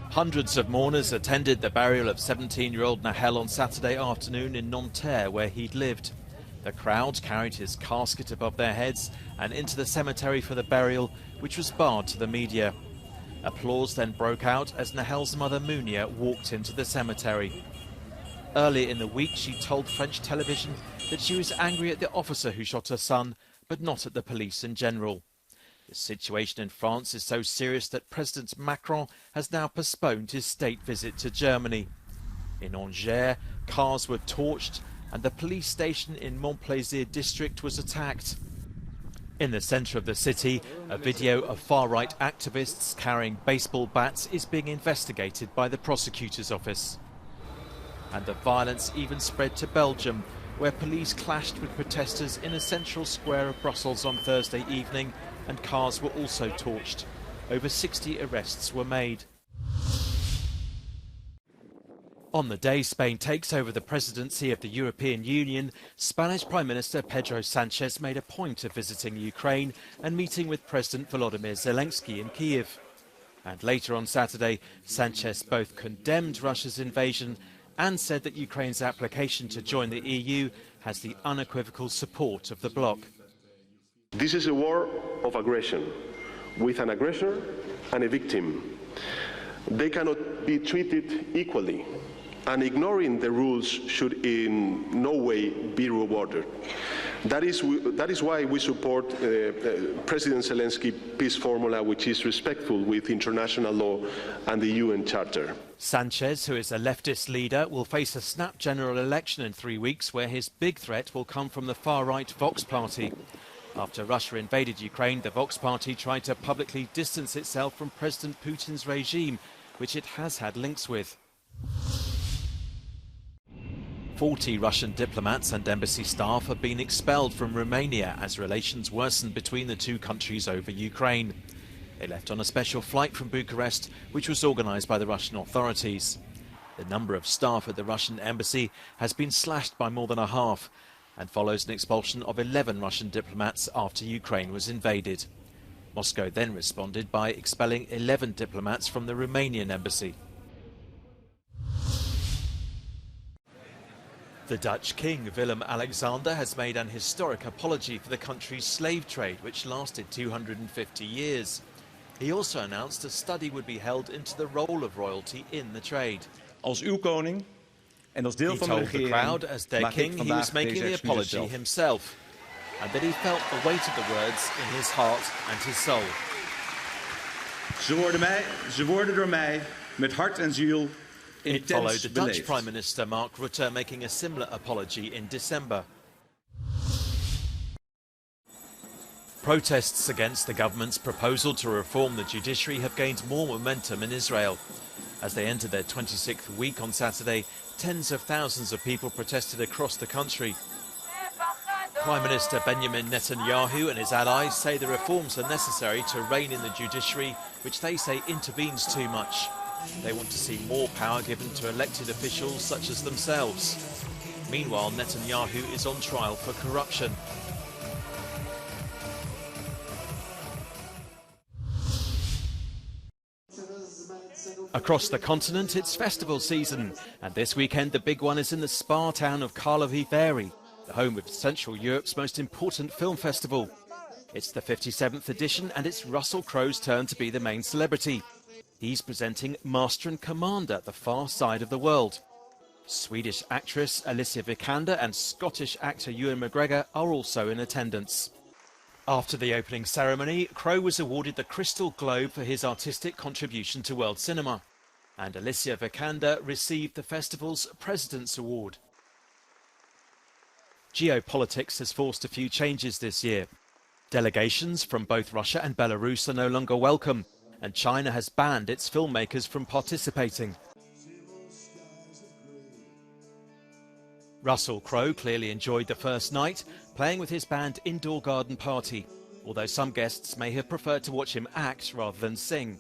Hundreds of mourners attended the burial of 17-year-old Nahel on Saturday afternoon in Nanterre, where he'd lived. The crowd carried his casket above their heads and into the cemetery for the burial, which was barred to the media. Applause then broke out as Nahel's mother Mounia walked into the cemetery. Earlier in the week, she told French television that she was angry at the officer who shot her son, but not at the police in general. The situation in France is so serious that President Macron has now postponed his state visit to Germany. In Angers, cars were torched and the police station in Montplaisir district was attacked. In the centre of the city, a video of far-right activists carrying baseball bats is being investigated by the prosecutor's office. And the violence even spread to Belgium, where police clashed with protesters in a central square of Brussels on Thursday evening, and cars were also torched. Over 60 arrests were made. On the day Spain takes over the presidency of the European Union, Spanish Prime Minister Pedro Sánchez made a point of visiting Ukraine and meeting with President Volodymyr Zelensky in Kiev. And later on Saturday, Sánchez both condemned Russia's invasion and said that Ukraine's application to join the EU has the unequivocal support of the bloc. This is a war of aggression, with an aggressor and a victim. They cannot be treated equally, and ignoring the rules should in no way be rewarded. That is why we support President Zelensky's peace formula, which is respectful with international law and the UN Charter. Sánchez, who is a leftist leader, will face a snap general election in 3 weeks, where his big threat will come from the far-right Vox party. After Russia invaded Ukraine, the Vox party tried to publicly distance itself from President Putin's regime, which it has had links with. 40 Russian diplomats and embassy staff have been expelled from Romania as relations worsen between the two countries over Ukraine. They left on a special flight from Bucharest, which was organised by the Russian authorities. The number of staff at the Russian embassy has been slashed by more than a half, and follows an expulsion of 11 Russian diplomats after Ukraine was invaded. Moscow then responded by expelling 11 diplomats from the Romanian embassy. The Dutch king, Willem-Alexander, has made an historic apology for the country's slave trade, which lasted 250 years. He also announced a study would be held into the role of royalty in the trade. Als uw koning en als deel van de regering, he told the crowd as their king he was making the apology himself, and that he felt the weight of the words in his heart and his soul. Ze worden door mij met hart en ziel It followed the Dutch Prime Minister Mark Rutte making a similar apology in December. Protests against the government's proposal to reform the judiciary have gained more momentum in Israel. As they entered their 26th week on Saturday, tens of thousands of people protested across the country. Prime Minister Benjamin Netanyahu and his allies say the reforms are necessary to rein in the judiciary, which they say intervenes too much. They want to see more power given to elected officials such as themselves. Meanwhile, Netanyahu is on trial for corruption. Across the continent, it's festival season, and this weekend the big one is in the spa town of Karlovy Vary, the home of Central Europe's most important film festival. It's the 57th edition, and it's Russell Crowe's turn to be the main celebrity. He's presenting Master and Commander, The Far Side of the World. Swedish actress Alicia Vikander and Scottish actor Ewan McGregor are also in attendance. After the opening ceremony, Crowe was awarded the Crystal Globe for his artistic contribution to world cinema, and Alicia Vikander received the festival's President's Award. Geopolitics has forced a few changes this year. Delegations from both Russia and Belarus are no longer welcome, and China has banned its filmmakers from participating. Russell Crowe clearly enjoyed the first night, playing with his band Indoor Garden Party, although some guests may have preferred to watch him act rather than sing.